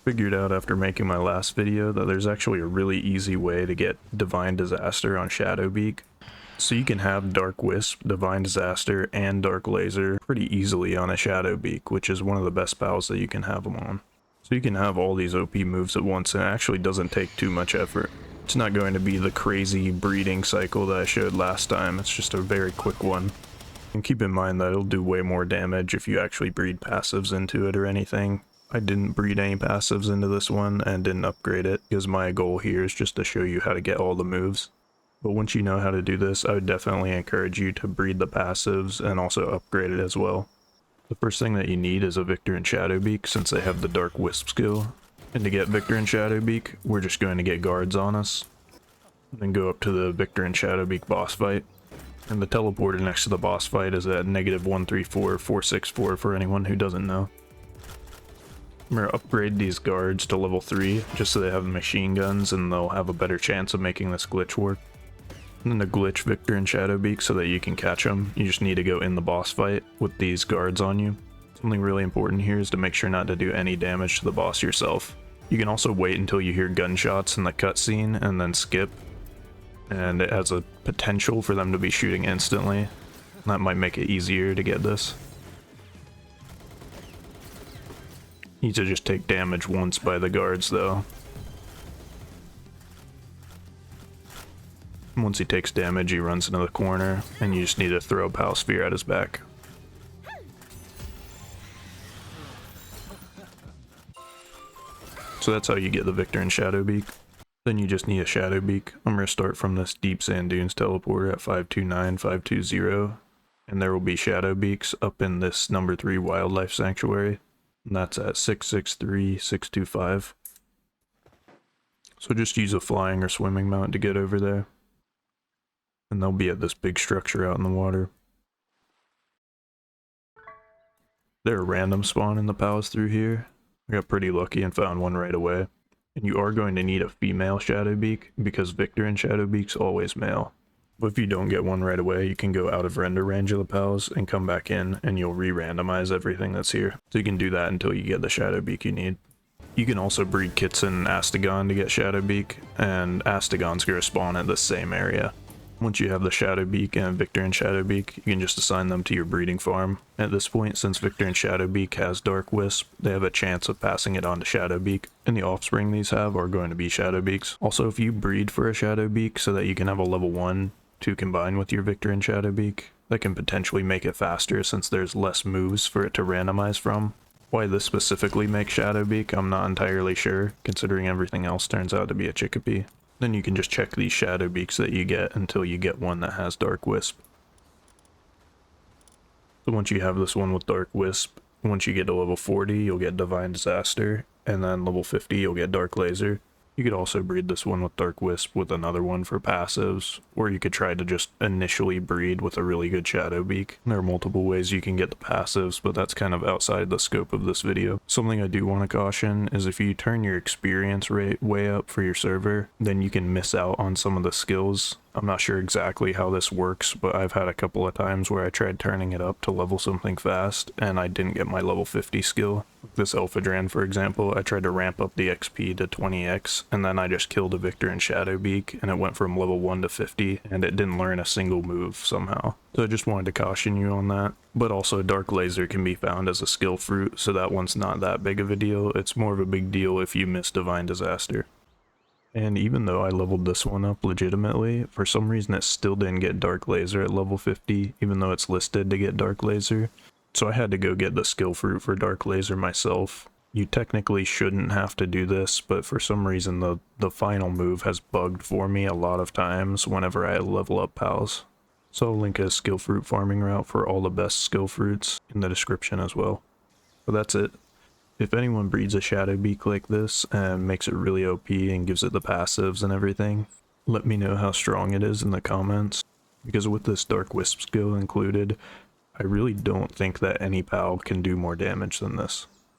Figured out after making my last video that there's actually a really easy way to get Divine Disaster on Shadowbeak. So you can have Dark Wisp, Divine Disaster, and Dark Laser pretty easily on a Shadowbeak, which is one of the best pals that you can have them on. So you can have all these OP moves at once, and it actually doesn't take too much effort. It's not going to be the crazy breeding cycle that I showed last time, it's just a very quick one. And keep in mind that it'll do way more damage if you actually breed passives into it or anything. I didn't breed any passives into this one and didn't upgrade it, because my goal here is just to show you how to get all the moves. But once you know how to do this, I would definitely encourage you to breed the passives and also upgrade it as well. The first thing that you need is a Victor and Shadowbeak, since they have the Dark Wisp skill. And to get Victor and Shadowbeak, we're just going to get guards on us. And then go up to the Victor and Shadowbeak boss fight. And the teleporter next to the boss fight is at -134,464 for anyone who doesn't know. I'm going to upgrade these guards to level 3, just so they have machine guns and they'll have a better chance of making this glitch work. And then to glitch Victor and Shadowbeak so that you can catch them, you just need to go in the boss fight with these guards on you. Something really important here is to make sure not to do any damage to the boss yourself. You can also wait until you hear gunshots in the cutscene and then skip. And it has a potential for them to be shooting instantly. That might make it easier to get this. Need to just take damage once by the guards though. Once he takes damage, he runs into the corner, and you just need to throw a Pal Sphere at his back. So that's how you get the Victor and Shadowbeak. Then you just need a Shadowbeak. I'm going to start from this Deep Sand Dunes teleporter at 529, 520, and there will be Shadowbeaks up in this number 3 Wildlife Sanctuary. And that's at 663, 625. So just use a flying or swimming mount to get over there. And they'll be at this big structure out in the water. They're a random spawn in the palace through here. I got pretty lucky and found one right away. And you are going to need a female Shadowbeak, because Victor and Shadowbeak's always male. But if you don't get one right away, you can go out of render range of the pals and come back in, and you'll re-randomize everything that's here. So you can do that until you get the Shadowbeak you need. You can also breed Kitson and Astagon to get Shadowbeak, and Astagon's going to spawn at the same area. Once you have the Shadowbeak and Victor and Shadowbeak, you can just assign them to your breeding farm. At this point, since Victor and Shadowbeak has Dark Wisp, they have a chance of passing it on to Shadowbeak, and the offspring these have are going to be Shadowbeaks. Also, if you breed for a Shadowbeak so that you can have a level 1 to combine with your Victor and Shadowbeak, that can potentially make it faster since there's less moves for it to randomize from. Why this specifically makes Shadowbeak, I'm not entirely sure, considering everything else turns out to be a chickpea. Then you can just check these Shadowbeaks that you get until you get one that has Dark Wisp. So once you have this one with Dark Wisp, once you get to level 40, you'll get Divine Disaster, and then level 50, you'll get Dark Laser. You could also breed this one with Dark Wisp with another one for passives, or you could try to just initially breed with a really good Shadowbeak. There are multiple ways you can get the passives, but that's kind of outside the scope of this video. Something I do want to caution is if you turn your experience rate way up for your server, then you can miss out on some of the skills. I'm not sure exactly how this works, but I've had a couple of times where I tried turning it up to level something fast, and I didn't get my level 50 skill. This Elphadran, for example, I tried to ramp up the XP to 20x, and then I just killed a Victor and Shadowbeak, and it went from level 1 to 50, and it didn't learn a single move somehow. So I just wanted to caution you on that. But also, Dark Laser can be found as a skill fruit, so that one's not that big of a deal. It's more of a big deal if you miss Divine Disaster. And even though I leveled this one up legitimately, for some reason it still didn't get Dark Laser at level 50, even though it's listed to get Dark Laser. So I had to go get the skill fruit for Dark Laser myself. You technically shouldn't have to do this, but for some reason the final move has bugged for me a lot of times whenever I level up pals. So I'll link a skill fruit farming route for all the best skill fruits in the description as well. But that's it. If anyone breeds a Shadowbeak like this and makes it really OP and gives it the passives and everything, let me know how strong it is in the comments, because with this Dark Wisp skill included, I really don't think that any pal can do more damage than this.